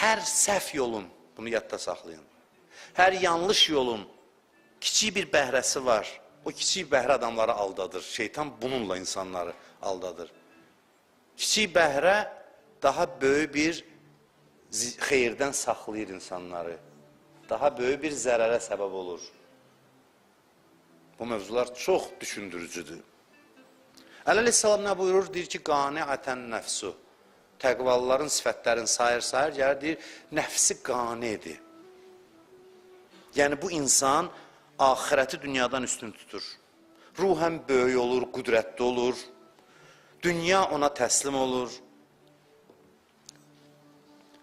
Hər səhv yolun, bunu yadda saxlayın, hər yanlış yolun kiçik bir bəhrəsi var. O kiçik bəhrə adamları aldadır. Şeytan bununla insanları aldadır. Kiçik bəhrə daha böyük bir xeyirdən saxlayır insanları. Daha böyük bir zərərə səbəb olur. Bu mövzular çox düşündürücüdür. Əleyhissalam nə buyurur? Deyir ki, qaniətən nəfsu. Təqvalıların sifətlərini sayır, gəlir, deyir, nəfsi qanidir. Yəni, bu insan axirəti dünyadan üstün tutur. Ruhən böyük olur, qüdrətli olur. Dünya ona təslim olur.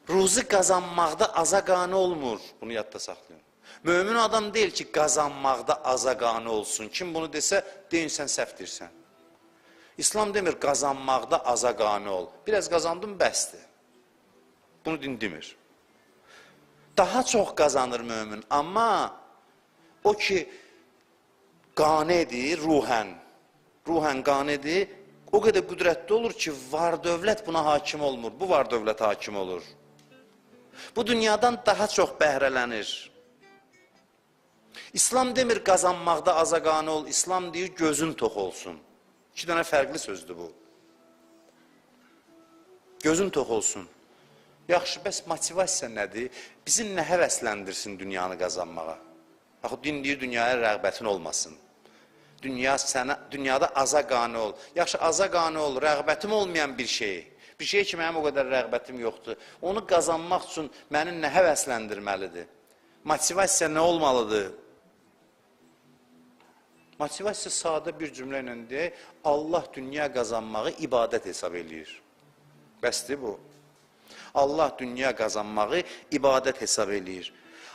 Ruzi qazanmaqda azaqani olmur. Bunu yadda saxlayın. Mömin adam deyil ki, qazanmaqda azaqani olsun. Kim bunu desə, deyin sən səhv deyirsən. İslam demir, qazanmaqda azaqani ol. Biraz qazandım, bəsdir. Bunu din demir. Daha çox qazanır mömin, amma o ki, qanedir ruhən qanedir, o qədər qüdrətli olur ki, var dövlət buna hakim olmur, bu var dövlət hakim olur. Bu dünyadan daha çox bəhrələnir. İslam demir, qazanmaqda azaqani ol, İslam deyir, gözün tox olsun. İki dənə fərqli sözdür bu. Gözün tox olsun. Yaxşı, bəs motivasiya nədir? Bizi nə həvəsləndirsin dünyanı qazanmağa? Yaxud din deyir, dünyaya rəğbətin olmasın. Dünyada azaqani ol. Yaxşı, azaqani ol, rəğbətim olmayan bir şey. Bir şey ki, mənim o qədər rəğbətim yoxdur. Onu qazanmaq üçün məni nə həvəsləndirməlidir? Motivasiya nə olmalıdır? Motivasiya sadə bir cümlə ilə deyək, Allah dünya qazanmağı ibadət hesab eləyir. Bəsdir bu. Allah dünya qazanmağı ibadət hesab eləyir.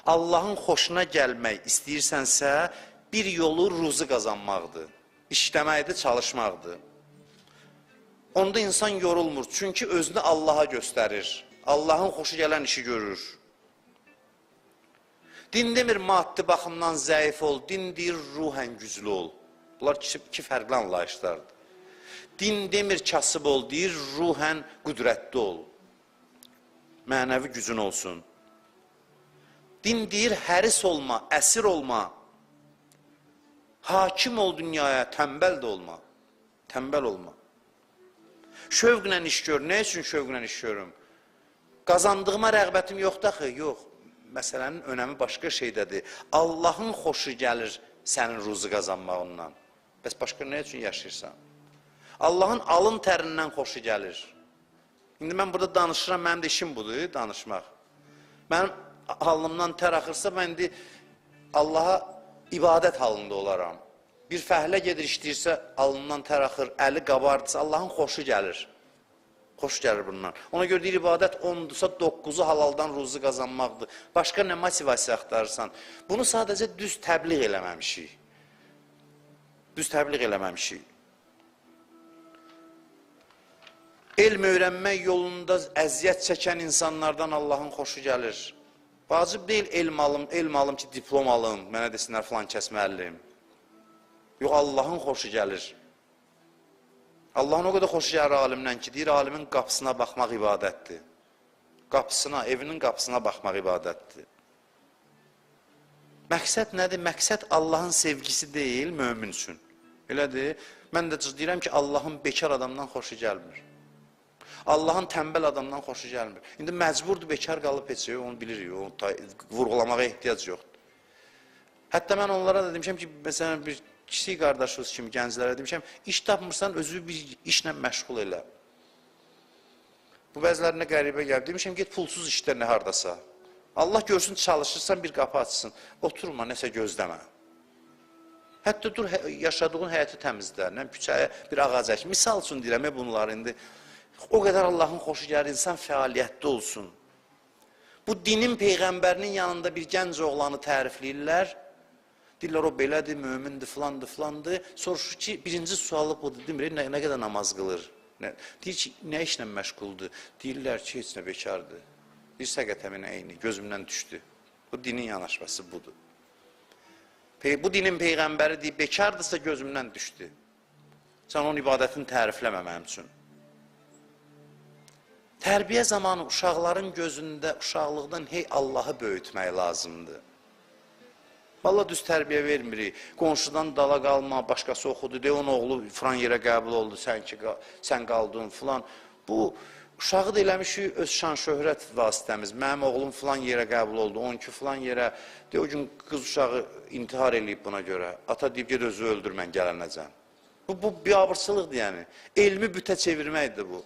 Allahın xoşuna gəlmək istəyirsənsə, bir yolu ruzu qazanmaqdır. İşləməkdir, çalışmaqdır. Onda insan yorulmur. Çünki özünü Allaha göstərir. Allahın xoşu gələn işi görür. Din demir, maddi baxımdan zəif ol. Din deyir, ruhən güclü ol. Bunlar iki fərqli anlayışlardır. Din demir, kasıb ol. Deyir, ruhən qüdrətli ol. Mənəvi gücün olsun. Din deyir, həris olma, əsir olma. Hakim ol dünyaya, tənbəl də olma. Tənbəl olma. Şövqlə iş gör. Nə üçün şövqlə iş görüm? Qazandığıma rəğbətim yoxdur axı, yox. Məsələnin önəmi başqa şeydədir. Allahın xoşu gəlir sənin ruzu qazanmağından. Bəs başqa nə üçün yaşayırsan? Allahın alın tərindən xoşu gəlir. İndi mən burada danışıram, mənim də işim budur, danışmaq. Mənim alnımdan tər axırsa, mən indi Allaha ibadət halında olaram. Bir fəhlə gedir, işləyirsə, alnından tər axır, əli qabardısa, Allahın xoşu gəlir. Xoş gəlir bundan. Ona görə deyir, ibadət 10-dursa 9-u halaldan ruzu qazanmaqdır. Başqa nə motivasiya axtarırsan? Bunu sadəcə düz təbliğ eləməmişik. Düz təbliğ eləməmişik. Elm öyrənmək yolunda əziyyət çəkən insanlardan Allahın xoşu gəlir. Vacib deyil elm alım ki, diplom alım, mənə desinlər filan kəs müəllim. Yox, Allahın xoşu gəlir. Allahın o qədər xoşu gəlir alimdən ki, deyir, alimin qapısına baxmaq ibadətdir. Qapısına, evinin qapısına baxmaq ibadətdir. Məqsəd nədir? Məqsəd Allahın sevgisi deyil, mömin üçün. Elədir? Mən də deyirəm ki, Allahın bekar adamdan xoşu gəlmir. Allahın tənbəl adamdan xoşu gəlmir. İndi məcburdur, bekar qalıb heç onu bilirik, onu vurğulamağa ehtiyac yoxdur. Hətta mən onlara da demişəm ki, məsələn, bir kiçik qardaşınız kimi gənclərə demişəm, iş tapmırsan, özü bir işlə məşğul elə. Bu bəzilərinə qəribə gəlib, demişəm, get pulsuz işdə nə hardasa. Allah görsün, çalışırsan, bir qapı açsın. Oturma, nəsə gözləmə. Hətta dur, yaşadığın həyəti təmizlə, küçəyə bir ağac ək. Misal üçün deyirəm, bunlar indi. O qədər Allahın xoşu gəlir, insan fəaliyyətdə olsun. Bu dinin peyğəmbərinin yanında bir gənc oğlanı tərifləyirlər. Deyirlər, o belədir, mömindir, filandır. Soruşur ki, birinci sualı budur, demir, nə qədər namaz qılır? Deyir ki, nə işlə məşğuldur? Deyirlər ki, heç nə bekardır. Bir səqətəmin əyni, gözümdən düşdü. Bu dinin yanaşması budur. Bu dinin peyğəmbəri deyir, bekardırsa gözümdən düşdü. Sən onun ibadətini tərifləmə mənim üçün. Tərbiyə zamanı uşaqların gözündə, uşaqlıqdan hey Allahı böyütmək lazımdır. Valla düz tərbiyə vermirik. Qonşudan dala qalma, başqası oxudu, de onun oğlu filan yerə qəbul oldu, sən qaldın filan. Bu, uşağı da eləmişik öz şan-şöhrət vasitəmiz. Mənim oğlum filan yerə qəbul oldu, 12 filan yerə. De, o gün qız uşağı intihar eləyib buna görə. Ata deyib, ged özü öldür, mən gələnəcəm. Bu biabırsılıqdır yəni. Elmi bütə çevirməkdir bu.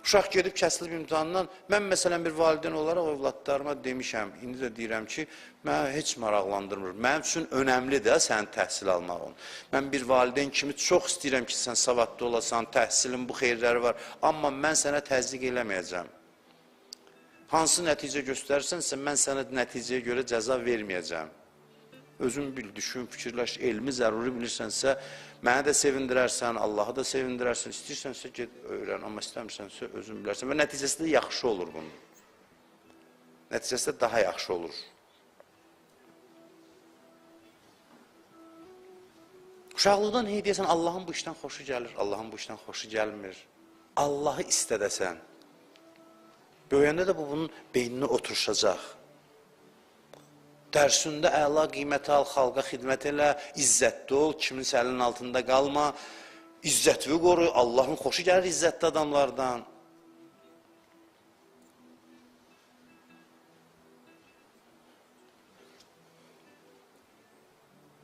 Uşaq gedib kəsilib imtihandan, mən məsələn bir valideyn olaraq övladlarıma demişəm, indi də deyirəm ki, mənə heç maraqlandırmır. Mənim üçün önəmlidir sənin təhsil almağın. Mən bir valideyn kimi çox istəyirəm ki, sən savadlı olasan, təhsilin bu xeyirləri var, amma mən sənə təzyiq eləməyəcəm. Hansı nəticə göstərirsənsə, mən sənə nəticəyə görə cəza verməyəcəm. Özün bil, düşün, fikirləş, elmi zəruri bilirsənsə, mənə də sevindirərsən, Allahı da sevindirərsən, istəyirsənsə ged öyrən, amma istəmirsənsə özün bilərsən və nəticəsi də yaxşı olur bunun. Nəticəsi də daha yaxşı olur. Uşaqlıqdan hey deyəsən, Allahın bu işdən xoşu gəlir, Allahın bu işdən xoşu gəlmir. Allahı istədəsən, böyüyəndə də bu bunun beynini oturuşacaq. Dərsində əla qiymət al, xalqa xidmət elə, izzətli ol, kiminsə əlinin altında qalma, izzətli qoru, Allahın xoşu gəlir izzətli adamlardan.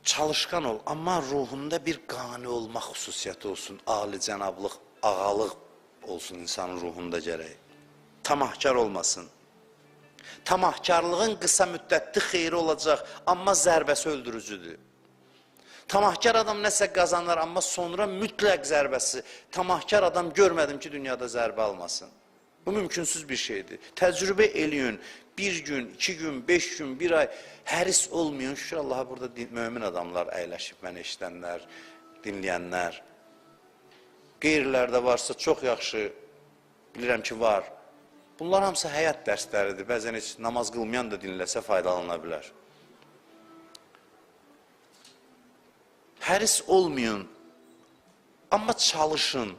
Çalışqan ol, amma ruhunda bir qani olmaq xüsusiyyəti olsun, alicənablıq, ağalıq olsun insanın ruhunda gərək. Tamahkar olmasın. Tamahkarlığın qısa müddətli xeyri olacaq, amma zərbəsi öldürücüdür. Tamahkar adam nəsə qazanır, amma sonra mütləq zərbəsi. Tamahkar adam görmədim ki, dünyada zərbə almasın. Bu mümkünsüz bir şeydir. Təcrübə eləyin, bir gün, 2 gün, 5 gün, 1 ay həris olmayın. Şükür Allaha burada mömin adamlar əyləşib, mən eşidənlər, dinləyənlər. Qeyrilərdə varsa çox yaxşı, bilirəm ki, var. Bunlar hamısı həyat dərsləridir. Bəzən heç namaz qılmayan da dinləsə faydalana bilər. Həris olmayın, amma çalışın.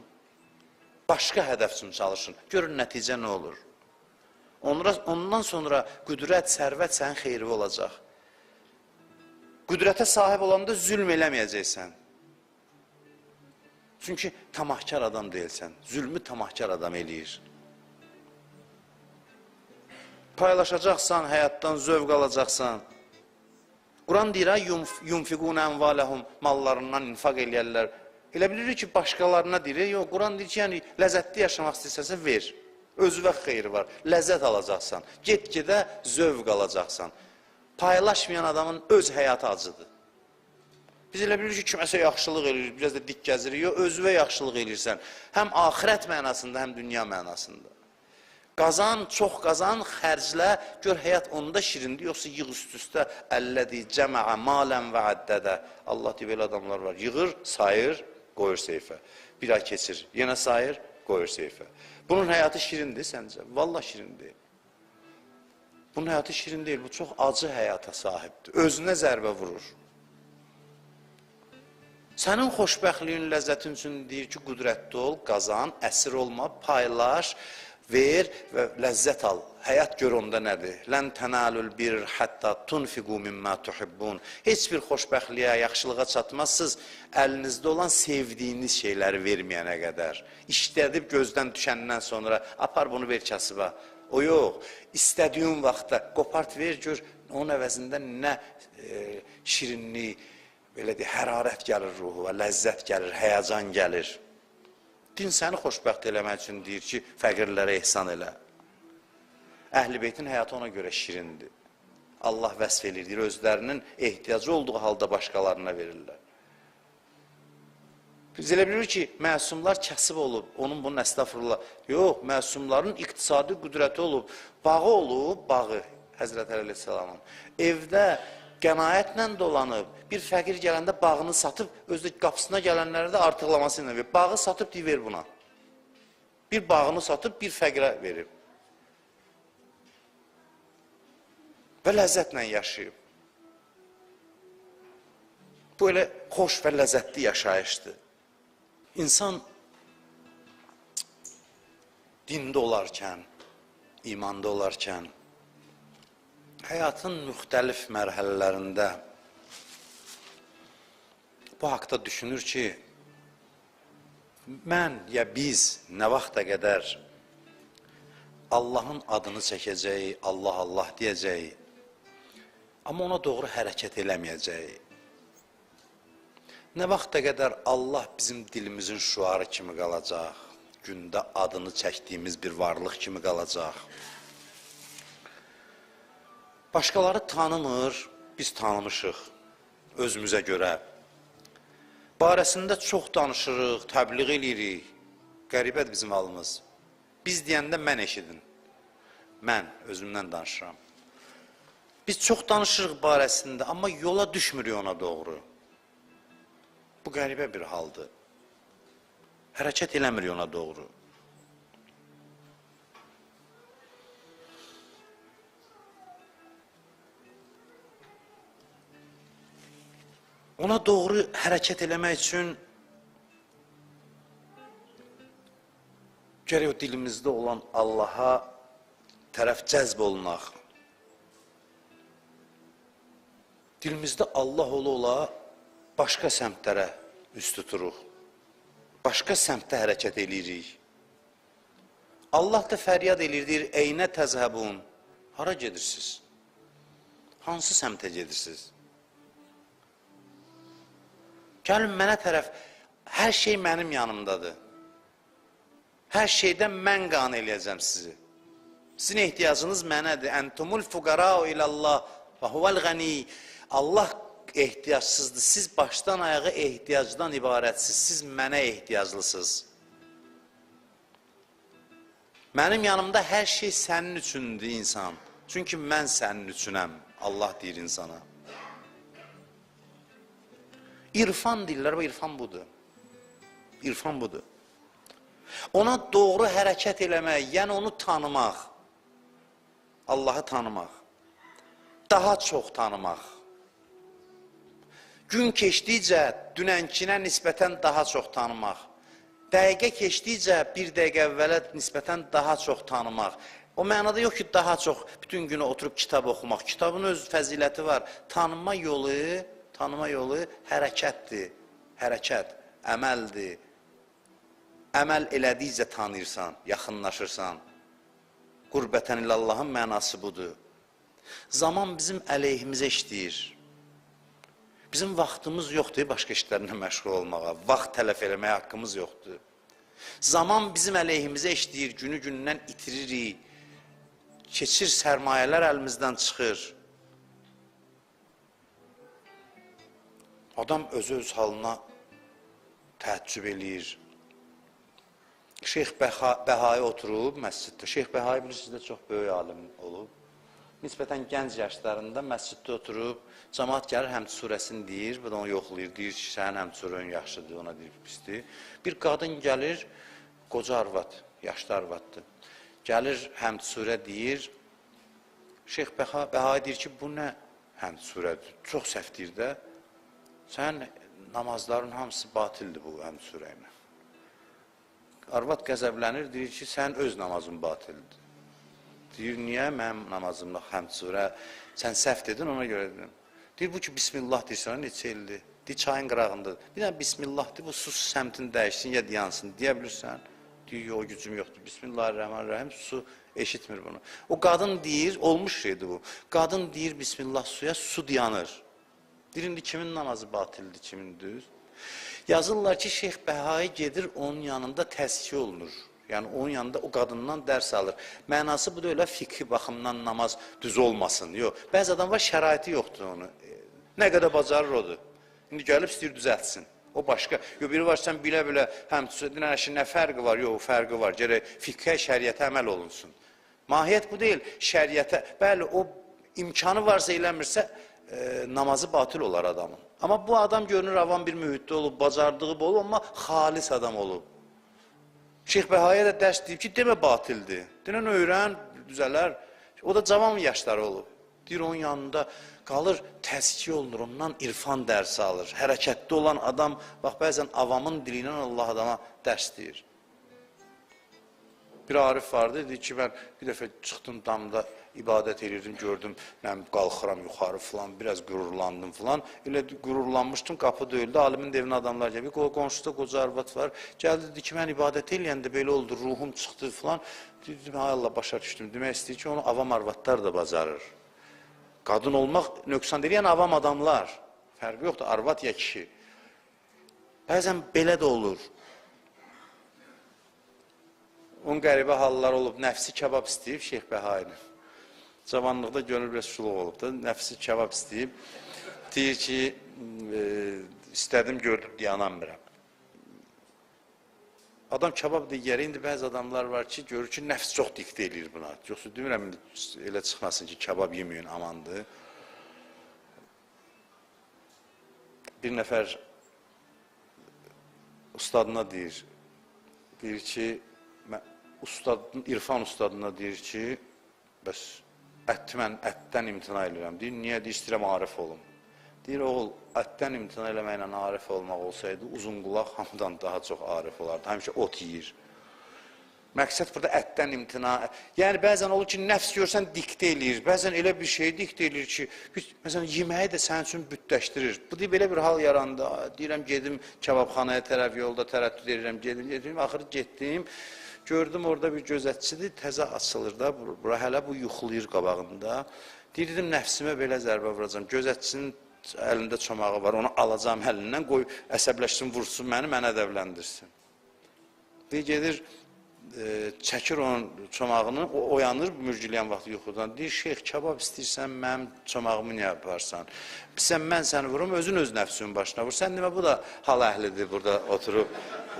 Başqa hədəf üçün çalışın. Görün nəticə nə olur. Ondan sonra qüdrət, sərvət sənin xeyri olacaq. Qüdrətə sahib olanda zülm eləməyəcəksən. Çünki tamahkar adam deyilsən. Zülmü tamahkar adam eləyir. Paylaşacaqsan, həyatdan zövq alacaqsan. Quran deyir, yunfiqun ənvaləhum, mallarından infaq eləyərlər. Elə bilirik ki, başqalarına deyir, yox, Quran deyir ki, yəni, ləzzətli yaşamaq istəsənsə, ver. Özvə xeyri var, ləzzət alacaqsan, get-gedə zövq alacaqsan. Paylaşmayan adamın öz həyatı acıdır. Biz elə bilirik ki, kiməsə yaxşılıq edirik, biraz da dik gəzirik, yox, özvə yaxşılıq edirsən. Həm axirət mənasında, həm dünya mənasında. Qazan, çox qazan, xərclə, gör həyat onda şirindir, yoxsa yığ üst-üstə, əllədi, cəməə, malən və əddədə. Allah deyib, elə adamlar var, yığır, sayır, qoyur seyfə. Bir ay keçir, yenə sayır, qoyur seyfə. Bunun həyatı şirindir səncə? Valla şirindir. Bunun həyatı şirin deyil, bu çox acı həyata sahibdir. Özünə zərbə vurur. Sənin xoşbəxtliyin, ləzzətin üçün deyir ki, qüdrətli ol, qazan, əsir olma, paylaş, ver və ləzzət al. Həyat gör onda nədir? Lən tənəlül bir hətta tunfiqu mimmə tuhibbun. Heç bir xoşbəxtliyə, yaxşılığa çatmazsınız, əlinizdə olan sevdiyiniz şeyləri verməyənə qədər. İşlədib gözdən düşəndən sonra, apar bunu ver kasıba. O yox, istədiyin vaxtda qopart ver, gör, onun əvəzində nə şirinlik, belə deyək, hərarət gəlir ruhu, ləzzət gəlir, həyəcan gəlir. Din səni xoşbəxt eləmək üçün deyir ki, fəqirlərə ehsan elə. Əhl-i beytin həyatı ona görə şirindir. Allah vəsf edir, deyir, özlərinin ehtiyacı olduğu halda başqalarına verirlər. Biz elə bilirik ki, məsumlar kəsib olub, onun bunun əstəğfurullah. Yox, məsumların iqtisadi qüdrəti olub, bağı olub, bağı, Həzrət Əli Aleyhisselamın. Evdə qənaətlə dolanıb, bir fəqir gələndə bağını satıb, özdə qapısına gələnlərə də artıqlaması ilə verir. Bağı satıb, deyir, ver buna. Bir bağını satıb, bir fəqirə verib. Və ləzzətlə yaşayıb. Bu elə xoş və ləzzətli yaşayışdır. İnsan dində olarkən, imanda olarkən, həyatın müxtəlif mərhələlərində bu haqda düşünür ki, mən ya biz nə vaxta qədər Allahın adını çəkəcəyik, Allah Allah deyəcəyik, amma ona doğru hərəkət eləməyəcəyik. Nə vaxta qədər Allah bizim dilimizin şüarı kimi qalacaq, gündə adını çəkdiyimiz bir varlıq kimi qalacaq. Başqaları tanımır, biz tanımışıq özümüzə görə. Barəsində çox danışırıq, təbliğ edirik. Qəribədir bizim halımız. Biz deyəndə mən eşidin. Mən özümdən danışıram. Biz çox danışırıq barəsində, amma yola düşmürük ona doğru. Bu qəribə bir haldır. Hərəkət eləmirik ona doğru. Ona doğru hərəkət eləmək üçün gərək o dilimizdə olan Allaha tərəf cəzb olunaq. Dilimizdə Allah ola başqa səmtlərə üst tuturuq. Başqa səmtdə hərəkət eləyirik. Allah da fəryad eləyir, deyir, eynə təzhəbun, hara gedirsiniz? Hansı səmtə gedirsiniz? Gəlin mənə tərəf, hər şey mənim yanımdadır. Hər şeydən mən qan eləyəcəm sizi. Sizin ehtiyacınız mənədir. Entumul fuqarau ilallah və huvel gani. Allah ehtiyacsızdır. Siz başdan ayağa ehtiyacdan ibarətsiz. Siz mənə ehtiyaclısınız. Mənim yanımda hər şey sənin üçündür insan. Çünki mən sənin üçünəm. Allah deyir insana. İrfan deyirlər və irfan budur. İrfan budur. Ona doğru hərəkət eləmək, yəni onu tanımaq, Allahı tanımaq, daha çox tanımaq. Gün keçdikcə dünənkinə nisbətən daha çox tanımaq, dəqiqə keçdikcə bir dəqiqə əvvələ nisbətən daha çox tanımaq. O mənada yox ki, daha çox bütün günü oturub kitab oxumaq. Kitabın öz fəziləti var. Tanıma yolu hərəkətdir, hərəkət, əməldir. Əməl elədikcə tanıyırsan, yaxınlaşırsan. Qurbətən illallahın mənası budur. Zaman bizim əleyhimizə işləyir. Bizim vaxtımız yoxdur başqa işlərlə məşğul olmağa, vaxt tələf eləməyə haqqımız yoxdur. Zaman bizim əleyhimizə işləyir, günü gündən itiririk. Keçir sərmayələr əlimizdən çıxır. Adam öz halına təəccüb eləyir. Şeyx Bəhai oturub məsciddə. Şeyx Bəhai bilirsiniz də çox böyük alim olub. Nisbətən gənc yaşlarında məsciddə oturub, cəmaat gəlir Həmd surəsini deyir, və də onu yoxlayır, deyir ki, sənin Həmd surən yaxşıdır, ona deyir pisdir. Bir qadın gəlir, qoca arvad, yaşlı arvaddır. Gəlir Həmd surə deyir, Şeyx Bəhai deyir ki, bu nə Həmd surədir? Çox səhv deyir də, sənin namazların hamısı batildir bu Həmd surə ilə. Arvad qəzəblənir, deyir ki, sən öz namazın batildir. Deyir, niyə mənim namazımla Həmd surə, sən səhv dedin, ona görə dedim. Deyir, bu ki, Bismillah deyirsən, neçə ildir? Deyir, çayın qırağındadır. Bir dənə Bismillah deyir, bu sus səmtini dəyişsin, ya deyansın, deyə bilirsən. Deyir, yox, gücüm yoxdur. Bismillahirrahmanirrahim, su eşitmir bunu. O qadın deyir, olmuş şeydir bu. Qadın deyir, Bismillah suya, su dayanır. Deyir, indi kimin namazı batildir, kimin düz? Yazırlar ki, Şeyx Bəhai gedir, onun yanında təzkiyə olunur. Yəni, onun yanında o qadından dərs alır. Mənası bu da elə fiqhi baxımdan namaz düz olmasın. Yox, bəzi adam var, şəraiti yoxdur onu. Nə qədər bacarır odur. İndi gəlib istəyir düzəltsin. O başqa. Yox, biri var, sən bilə-bilə, həm nə fərqi var? Yox, fərqi var. Gərək fiqhə, şəriətə əməl olunsun. Mahiyyət bu deyil, şəriətə. Bəli, o imkanı varsa eləmirsə, namazı batil olar adamın. Amma bu adam görünür, avam bir mühitdə olub, bacardığı olub, amma xalis adam olub. Şeyx Bəhaiyə də dərs deyib ki, demə batildir. Denən öyrən, düzələr. O da cavan yaşları olub. Deyir, onun yanında qalır, təzkiyə olunur, ondan irfan dərsi alır. Hərəkətdə olan adam, bax, bəzən avamın dilindən Allah adama dərs deyir. Bir arif vardı, dedi ki, mən bir dəfə çıxdım damda, ibadət edirdim, gördüm, mən qalxıram yuxarı falan, biraz qürurlandım falan. Elə qürurlanmışdım, qapı döyüldü, alimin evinin adamlar gəldi, qonşuda qoca arvad var. Gəldi, dedi ki, mən ibadət eləyəndə belə oldu, ruhum çıxdı falan. Dedim, ay Allah, başa düşdüm. Demək istəyir ki, onu avam arvadlar da bacarır. Qadın olmaq nöqsan deyil, yəni avam adamlar. Fərqi yoxdur, arvad ya kişi. Bəzən belə də olur. Onun qəribə hallar olub, nəfsi kebab istəyib Şeyx Bəhainin. Cavanlıqda gönül biraz şuluq olub da, nəfsi kebab istəyib. Deyir ki, istədim, gördüm, dayanamıram. Adam kebab deyir, indi bəzi adamlar var ki, görür ki, nəfs çox diktə eləyir buna. Yoxsa demirəm, elə çıxmasın ki, kebab yeməyin, amandır. Bir nəfər ustadına deyir ki, İrfan ustadına deyir ki, bəs mən ətdən imtina edirəm. Deyir, niyə? Deyir, istəyirəm arif olum. Deyir, oğul, ətdən imtina eləməklə arif olmaq olsaydı, uzun qulaq hamıdan daha çox arif olardı. Həmişə ot yiyir. Məqsəd burada ətdən imtina. Yəni, bəzən olur ki, nəfs görsən diktə eləyir. Bəzən elə bir şey diktə eləyir ki, məsələn, yeməyi də sənin üçün bütləşdirir. Bu deyib, belə bir hal yarandı. Deyirəm, gedim kebabxanaya tərəf, yolda tərəddüd edirəm, gedim, axırı getdim. Gördüm, orada bir gözətçidir, təzə açılır da, bura hələ bu yuxulayır qabağında. Deyirdim, nəfsimə belə zərbə vuracam. Gözətçinin əlində çomağı var, onu alacam əlindən, qoy, əsəbləşsin, vursun məni, mənə ədəbləndirsin. Deyir, gedir, çəkir onun çomağını, o oyanır mürgüləyən vaxtı yuxudan. Deyir, Şeyx, kebab istəyirsən, mənim çomağımı niyə yaparsan? Mən səni vurum, özün öz nəfsinin başına vur. Sən demə, bu da hal əhlidir burada oturub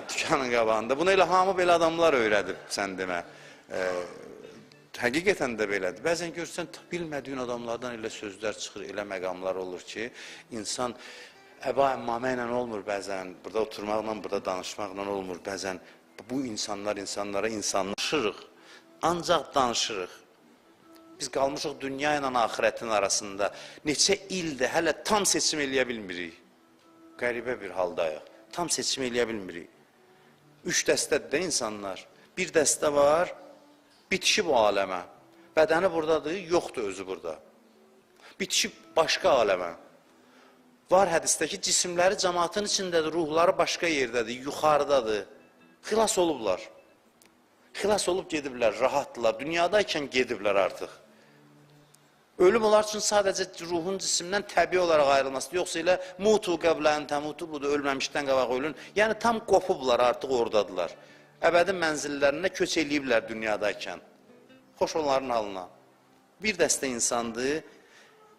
dükkanın qabağında. Bunu elə hamı belə adamlar öyrədib, sən demə. Həqiqətən də belədir. Bəzən görürsən, bilmədiyin adamlardan elə sözlər çıxır, elə məqamlar olur ki, insan əba əmmamə ilə olmur bəzən, burada oturmaqla, burada danışmaqla olmur bəzən. Bu insanlara insanlaşırıq, ancaq danışırıq. Biz qalmışıq dünya ilə axirətin arasında. Neçə ildir, hələ tam seçim eləyə bilmirik. Qəribə bir haldayıq. Tam seçim eləyə bilmirik. 3 dəstədir də insanlar. Bir dəstə var, bitişib o aləmə. Bədəni buradadır, yoxdur özü burada. Bitişib başqa aləmə. Var hədisdəki cisimləri cəmaatın içindədir, ruhları başqa yerdədir, yuxarıdadır. Xilas olublar. Xilas olub gediblər, rahatdırlar. Dünyadaykən gediblər artıq. Ölüm onlar üçün sadəcə ruhun cisimdən təbii olaraq ayrılması. Yoxsa elə mutu qəblən təmutu, budur, ölməmişdən qabaq ölün. Yəni tam qopublar, artıq oradadılar. Əbədi mənzillərinə köç eləyiblər dünyadaykən. Xoş onların halına. Bir dəstə insandır.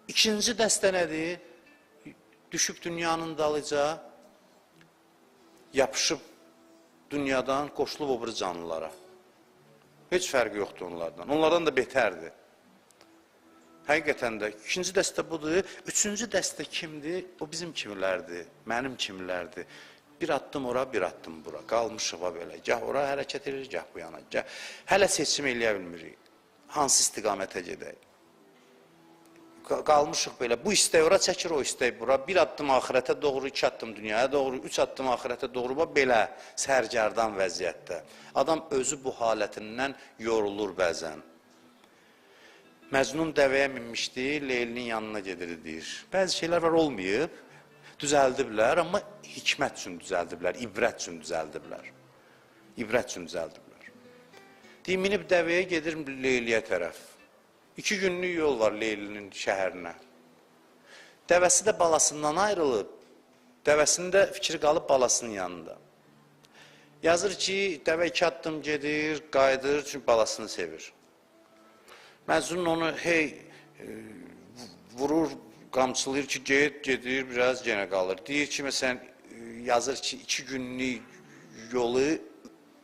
İkinci dəstə nədir? Düşüb dünyanın dalıca, yapışıb dünyadan qoşulub o bir canlılara. Heç fərqi yoxdur onlardan. Onlardan da betərdir. Həqiqətən də ikinci dəstə budur. Üçüncü dəstə kimdir? O bizim kimilərdir, mənim kimilərdir. Bir addım ora, bir addım bura. Qalmışıq belə. Gah ora hərəkət edirik, gah bu yana. Hələ seçim eləyə bilmirik. Hansı istiqamətə gedək? Qalmışıq belə. Bu istək ora çəkir, o istək bura. Bir addım axirətə doğru, 2 addım dünyaya doğru, 3 addım axirətə doğru. Belə sərgərdan vəziyyətdə. Adam özü bu halətindən yorulur bəzən. Məcnun dəvəyə minmişdi, Leylinin yanına gedirdi, deyir. Bəzi şeylər var, olmayıb, düzəldiblər, amma hikmət üçün düzəldiblər, ibrət üçün düzəldiblər. İbrət üçün düzəldiblər. Deyir, minib dəvəyə gedir Leyliyə tərəf. 2 günlük yol var Leylinin şəhərinə. Dəvəsi də balasından ayrılıb, dəvəsində fikri qalıb balasının yanında. Yazır ki, dəvə 2 addım gedir, qayıdır, çünki balasını sevir. Məcnun onu vurur, qamçılayır ki, gedir, biraz yenə qalır. Deyir ki, məsələn, yazır ki, 2 günlük yolu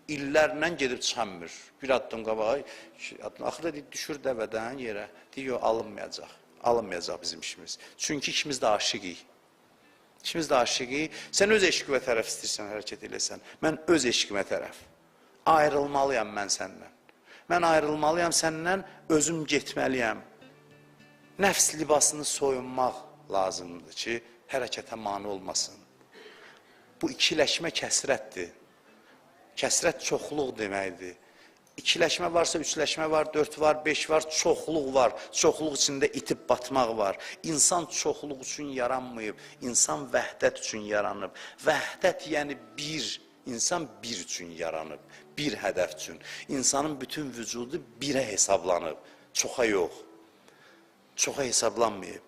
illərlə gedib çıxanmır. Bir addım qabağa, axırda deyir, düşür dəvədən yerə. Deyir, yox, alınmayacaq. Alınmayacaq bizim işimiz. Çünki ikimiz də aşiqik. İkimiz də aşiqik. Sən öz eşqivə tərəf istəyirsən, hərəkət eləsən. Mən öz eşqimə tərəf. Ayrılmalıyam mən səndən. Mən ayrılmalıyam səndən, özüm getməliyəm. Nəfs libasını soyunmaq lazımdır ki, hərəkətə mane olmasın. Bu ikiləşmə kəsrətdir. Kəsrət çoxluq deməkdir. İkiləşmə varsa, üçləşmə var, 4 var, 5 var, çoxluq var. Çoxluq içində itib batmaq var. İnsan çoxluq üçün yaranmayıb, insan vəhdət üçün yaranıb. Vəhdət yəni bir, insan bir üçün yaranıb, bir hədəf üçün. İnsanın bütün vücudu birə hesablanıb, çoxa yox. Çoxa hesablanmayıb.